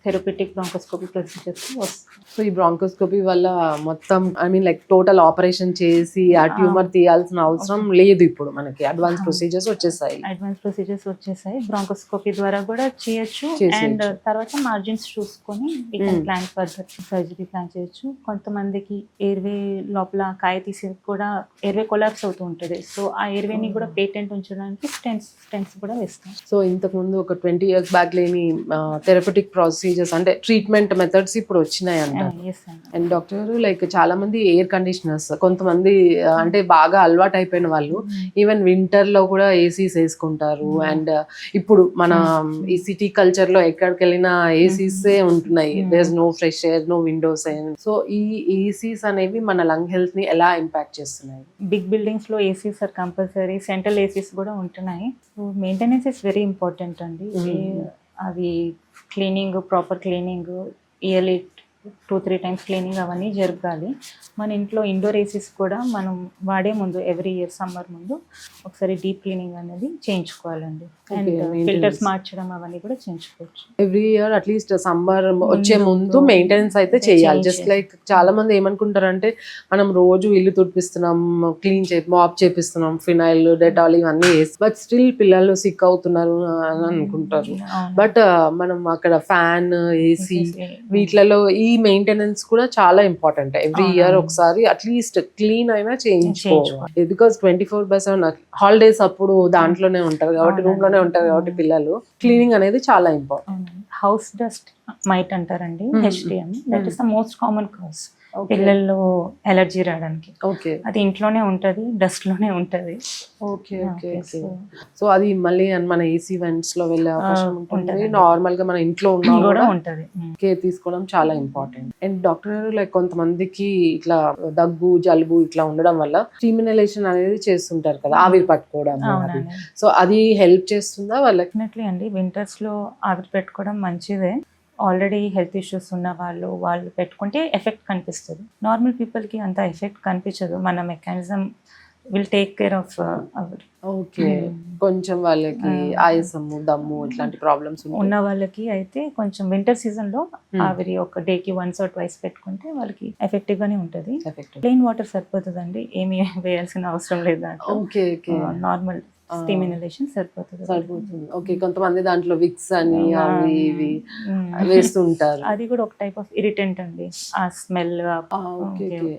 థెరపటిక్ బ్రాంకోస్కోపీ ప్రొసీజర్స్ వస్తుంది. సో ఈ బ్రాంకోస్కోపీ వల్ల మొత్తం I mean like total operation చేసి ఆ ట్యూమర్ తీయాల్సిన అవసరం లేదు, ఇప్పుడు మనకి అడ్వాన్స్ ప్రొసీజర్స్ వచ్చేసాయి. అడ్వాన్స్ ప్రొసీజర్స్ వచ్చేసాయి, బ్రాంకోస్కోపీ ద్వారా కూడా చేయొచ్చు. అండ్ తర్వాత మార్జిన్స్ చూసుకొని ప్లాన్ ఫర్దర్ సర్జరీ ప్లాన్ చేయొచ్చు. కొంతమందికి ఎయిర్వే లోపల కాయ తీసి కూడా ఎయిర్వే కొలాప్స్ అవుతూ ఉంటుంది. సో ఆ ఎయిర్వేని కూడా పేటెంట్ ఉంచడానికి స్టెంట్స్ కూడా వేస్తాం. సో ఇంతకు ముందు ఒక 20 years బ్యాక్ లేని థెరపటిక్ ప్రొసీజర్స్ అంటే ట్రీట్మెంట్ మెథడ్స్ ఇప్పుడు వచ్చినాయి అంటారు. అండ్ డాక్టర్ గారు లైక్ చాలా మంది ఎయిర్ కండిషనర్స్, కొంతమంది అంటే బాగా అలవాటు అయిపోయిన వాళ్ళు ఈవెన్ వింటర్ లో కూడా ఏసీస్ వేసుకుంటారు. అండ్ ఇప్పుడు మన ఈ సిటీ కల్చర్ లో ఎక్కడికి వెళ్ళినా ఏసీస్ ఉంటున్నాయి, there is no fresh air, no windows. So ఈ ఏసీస్ అనేవి మన లంగ్ హెల్త్ ని ఎలా ఇంపాక్ట్ చేస్తున్నాయి? బిగ్ బిల్డింగ్స్ లో ACs are compulsory, central ACs కూడా ఉంటున్నాయి. So maintenance is very important అండి. అవి cleaning, proper cleaning, yearly 2-3 times cleaning అవన్నీ జరగాలి. మన ఇంట్లో ఇండోర్ ఏసీస్ కూడా మనం వాడే ముందు ఎవ్రీ ఇయర్ సమ్మర్ ముందు ఒకసారి డీప్ క్లీనింగ్ అనేది చేయించుకోవాలండి. అండ్ ఫిల్టర్స్ మార్చడం అవన్నీ కూడా చేయించుకోవచ్చు. ఎవ్రీ ఇయర్ అట్లీస్ట్ సమ్మర్ వచ్చే ముందు మెయింటెనెన్స్ అయితే చేయాలి. జస్ట్ లైక్ చాలా మంది ఏమనుకుంటారంటే మనం రోజు ఇల్లు తుడిపిస్తున్నాం, క్లీన్ మాప్ చేపిస్తున్నాం, ఫినైల్, డెటాల్ ఇవన్నీ వేసి, బట్ స్టిల్ పిల్లలు సిక్ అవుతున్నారు అని అనుకుంటారు. బట్ మనం అక్కడ ఫ్యాన్, ఏసీ వీటిలలో ఈ మెయింటెనెన్స్ కూడా చాలా ఇంపార్టెంట్. ఎవ్రీ ఇయర్ ఒకసారి అట్లీస్ట్ క్లీన్ అయినా చేయించుకోవాలి. బికాస్ 24/7 హాలిడేస్ అప్పుడు దాంట్లోనే ఉంటారు కాబట్టి, రూమ్ లోనే ఉంటారు కాబట్టి పిల్లలు, క్లీనింగ్ అనేది చాలా ఇంపార్టెంట్. హౌస్ డస్ట్ మైట్ అంటారండి, HDM, that is the most common cause పిల్లల్లో ఎలర్జీ రావడానికి. అది ఇంట్లోనే ఉంటది, డస్ట్ లోనే ఉంటది. సో అది మళ్ళీ మన ఏసీ వెంట్స్ లో వెళ్ళే అవకాశం ఉంటుంది. నార్మల్ గా మన ఇంట్లో ఉన్నా కూడా ఉంటది. కేర్ తీసుకోవడం చాలా ఇంపార్టెంట్. అండ్ డాక్టర్ గారు లైక్ కొంతమందికి ఇట్లా దగ్గు, జలుబు ఇట్లా ఉండడం వల్ల స్టీమినేషన్ అనేది చేస్తుంటారు కదా, ఆవిరి పట్టుకోవడం. సో అది హెల్ప్ చేస్తుందా వాళ్ళకి? డెఫినెట్లీ అండి, వింటర్స్ లో ఆవిరి పెట్టుకోవడం మంచిదే. ఆల్రెడీ హెల్త్ ఇష్యూస్ ఉన్న వాళ్ళు పెట్టుకుంటే ఎఫెక్ట్ కనిపిస్తుంది. నార్మల్ పీపుల్కి అంత ఎఫెక్ట్ కనిపించదు. మన mechanism will take care of our. Okay, కొంచెం వాళ్ళకి ఆయాసము, దమ్ము ఇట్లాంటి ప్రాబ్లమ్స్ ఉన్న వాళ్ళకి అయితే కొంచెం వింటర్ సీజన్ లో ఆవిరి ఒక డేకి 1 or 2 పెట్టుకుంటే వాళ్ళకి ఎఫెక్టివ్ గానే ఉంటుంది. ప్లెయిన్ వాటర్ సరిపోతుందండి, ఏమి వేయాల్సిన అవసరం లేదు. నార్మల్ స్టీమ్ ఇన్హలేషన్ సరిపోతుంది. ఓకే, కొంతమంది దాంట్లో విక్స్ అని అవి ఇవి వేస్తుంటారు. అది కూడా ఒక టైప్ ఆఫ్ ఇరిటెంట్ అండి, ఆ స్మెల్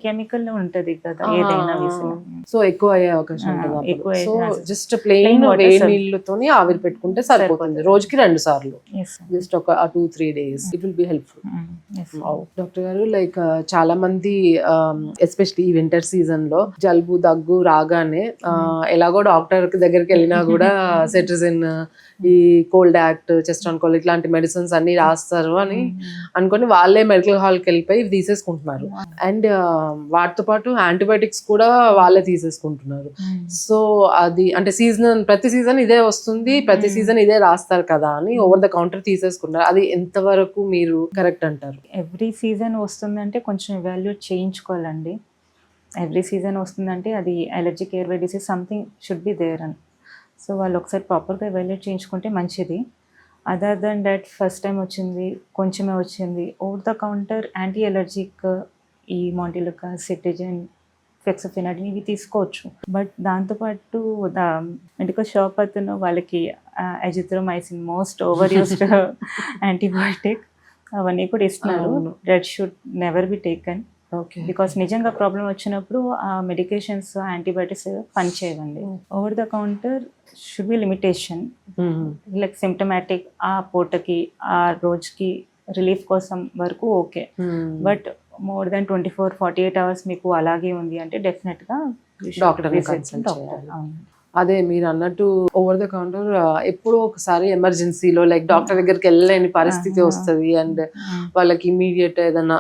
కెమికల్ ఉంటది కదా ఏదైనా వేసిన. సో ఎక్కువ అయ్యే అవకాశం ఉంటుంది. సో జస్ట్ ప్లెయిన్ వేడి నీళ్ళతోని ఆవిరి పెట్టుకుంటే సరిపోతుంది, రోజుకి 2 సార్లు, జస్ట్ ఒక 2-3 days. It will be helpful. Doctor గారు లైక్ చాలా మంది ఎస్పెషల్లీ ఈ వింటర్ సీజన్ లో జలుబు, దగ్గు రాగానే ఎలాగో డాక్టర్ దగ్గరికి వెళ్ళినా కూడా సెట్రిజిన్, ఈ cold act, chest on cold ఇట్లాంటి మెడిసిన్స్ అన్ని రాస్తారు అని అనుకొని వాళ్ళే మెడికల్ హాల్కి వెళ్ళిపోయి తీసేసుకుంటున్నారు. అండ్ వాటితో పాటు యాంటీబయాటిక్స్ కూడా వాళ్ళే తీసేసుకుంటున్నారు. సో అది అంటే ప్రతి సీజన్ ఇదే వస్తుంది, ప్రతి సీజన్ ఇదే రాస్తారు కదా అని ఓవర్ ద కౌంటర్ తీసేసుకుంటారు. అది ఎంతవరకు మీరు కరెక్ట్ అంటారు? ఎవ్రీ సీజన్ వస్తుందంటే కొంచెం ఎవాల్యుయేట్ చేయించుకోవాలండి. ఎవ్రీ సీజన్ వస్తుందంటే అది allergic airway disease something should be there అని. సో వాళ్ళు ఒకసారి ప్రాపర్గా ఎవాల్యుయేట్ చేయించుకుంటే మంచిది. Other then that first time వచ్చింది, కొంచెమే వచ్చింది, over the counter anti allergic ఈ మాంటిలుకా, సిట్రిజిన్, ఫెక్సోఫెనాడిన్ ఇవి తీసుకోవచ్చు. బట్ దాంతోపాటు మెడికల్ షాప్ అతను వాళ్ళకి azithromycin, most over used antibiotic, అవన్నీ కూడా ఇస్తున్నారు. That should never be taken. Because నిజంగా ప్రాబ్లం వచ్చినప్పుడు ఆ మెడికేషన్స్, యాంటీబయాటిక్స్ పనిచేయవండి. Over the counter should be limitation. Like symptomatic ఆ పూటకి ఆ రోజుకి రిలీఫ్ కోసం వరకు okay. But more than 24-48 hours మీకు అలాగే ఉంది అంటే డెఫినెట్గా డాక్టర్. అదే మీరు అన్నట్టు ఓవర్ ద కౌంటర్ ఎప్పుడో ఒకసారి ఎమర్జెన్సీలో లైక్ డాక్టర్ దగ్గరికి వెళ్ళలేని పరిస్థితి వస్తుంది అండ్ వాళ్ళకి ఇమీడియట్ ఏదైనా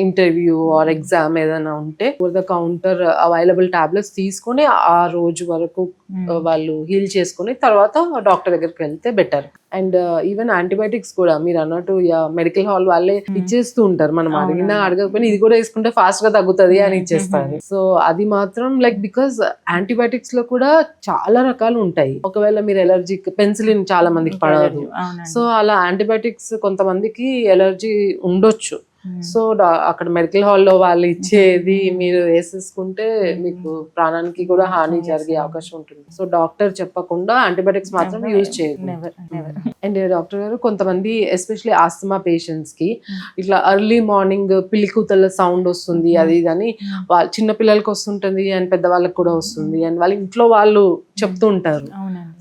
ఇంటర్వ్యూ ఆర్ ఎగ్జామ్ ఏదైనా ఉంటే over the counter available tablets తీసుకొని ఆ రోజు వరకు వాళ్ళు హీల్ చేసుకుని తర్వాత డాక్టర్ దగ్గరికి వెళ్తే బెటర్. అండ్ ఈవెన్ యాంటీబయాటిక్స్ కూడా మీరు అన్నట్టు మెడికల్ హాల్ వాళ్ళే ఇచ్చేస్తూ ఉంటారు, మనం అడిగినా అడగకపోయినా ఇది కూడా వేసుకుంటే ఫాస్ట్ గా తగ్గుతుంది అని ఇచ్చేస్తారు. సో అది మాత్రం లైక్ బికాస్ యాంటీబయాటిక్స్ లో కూడా చాలా రకాలు ఉంటాయి. ఒకవేళ మీరు ఎలర్జిక్ పెన్సిలిన్ చాలా మందికి పడదు, సో అలా యాంటీబయాటిక్స్ కొంతమందికి ఎలర్జీ ఉండొచ్చు. సో అక్కడ మెడికల్ హాల్లో వాళ్ళు ఇచ్చేది మీరు వేసేసుకుంటే మీకు ప్రాణానికి కూడా హాని జరిగే అవకాశం ఉంటుంది. సో డాక్టర్ చెప్పకుండా యాంటీబయాటిక్స్ మాత్రం యూజ్ చేయదు. అండ్ డాక్టర్ గారు కొంతమంది ఎస్పెషల్లీ ఆస్తమా పేషెంట్స్ కి ఇట్లా ఎర్లీ మార్నింగ్ పిలికూతల సౌండ్ వస్తుంది అది ఇదని వాళ్ళ చిన్న పిల్లలకి వస్తుంటుంది అండ్ పెద్దవాళ్ళకి కూడా వస్తుంది అండ్ వాళ్ళ ఇంట్లో వాళ్ళు చెప్తూ ఉంటారు.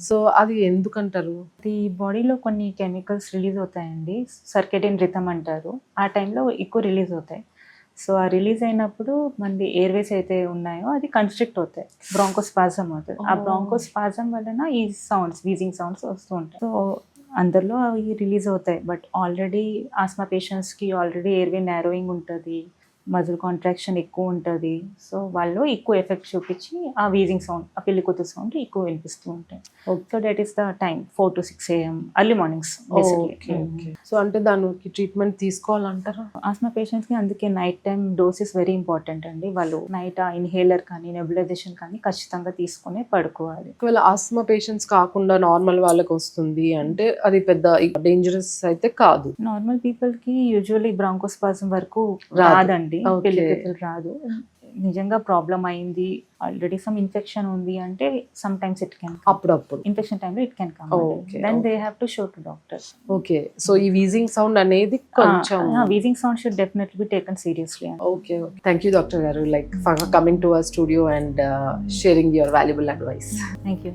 సో అది ఎందుకంటారు? ఈ బాడీలో కొన్ని కెమికల్స్ రిలీజ్ అవుతాయండి, సర్కెడియన్ రిథమ్ అంటారు. ఆ టైంలో ఎక్కువ రిలీజ్ అవుతాయి. సో ఆ రిలీజ్ అయినప్పుడు మన ఎయిర్వేస్ అయితే ఉన్నాయో అది కన్స్ట్రిక్ట్ అవుతాయి, బ్రాంకోస్పాజం అవుతుంది. ఆ బ్రాంకోస్పాజం వలన ఈ సౌండ్స్ వీజింగ్ సౌండ్స్ వస్తూ ఉంటాయి. సో అందరిలో అవి రిలీజ్ అవుతాయి. బట్ ఆల్రెడీ ఆస్మా పేషెంట్స్కి ఆల్రెడీ ఎయిర్వే నారోయింగ్ ఉంటుంది, మజిల్ కాంట్రాక్షన్ ఎక్కువ ఉంటుంది. సో వాళ్ళు ఎక్కువ ఎఫెక్ట్ చూపించి ఆ వీజింగ్ సౌండ్, ఆ పిల్లికూతు సౌండ్ ఎక్కువ వినిపిస్తూ ఉంటాయి. So that is the time 4 to 6 AM early mornings basically. So అంటే దానికి ట్రీట్మెంట్ తీసుకోవాలంటారా? ఆస్మా పేషెంట్స్కి అందుకే night time dose is very important అండి. వాళ్ళు నైట్ ఆ ఇన్హేలర్ కానీ నెబులైజేషన్ కానీ ఖచ్చితంగా తీసుకుని పడుకోవాలి. ఒకవేళ ఆస్మా పేషెంట్స్ కాకుండా నార్మల్ వాళ్ళకి వస్తుంది అంటే అది పెద్ద డేంజరస్ అయితే కాదు. నార్మల్ పీపుల్కి యూజువల్లీ బ్రాంకోస్పాజం వరకు రాదండి, పెళ్ళికూతులు రాదు. నిజంగా ప్రాబ్లం అయింది, ఆల్రెడీ సమ్ ఇన్ఫెక్షన్ ఉంది అంటే సమ్ టైమ్స్ ఇట్ కెన్, అప్పుడప్పుడు ఇన్ఫెక్షన్ టైంలో it can come, then they have to show to doctor. Okay, so ఈ వీజింగ్ సౌండ్ అనేది కొంచెం wheezing sound should definitely be taken seriously. Okay, thank you doctor గారు like for coming to our studio and sharing your valuable advice. Thank you.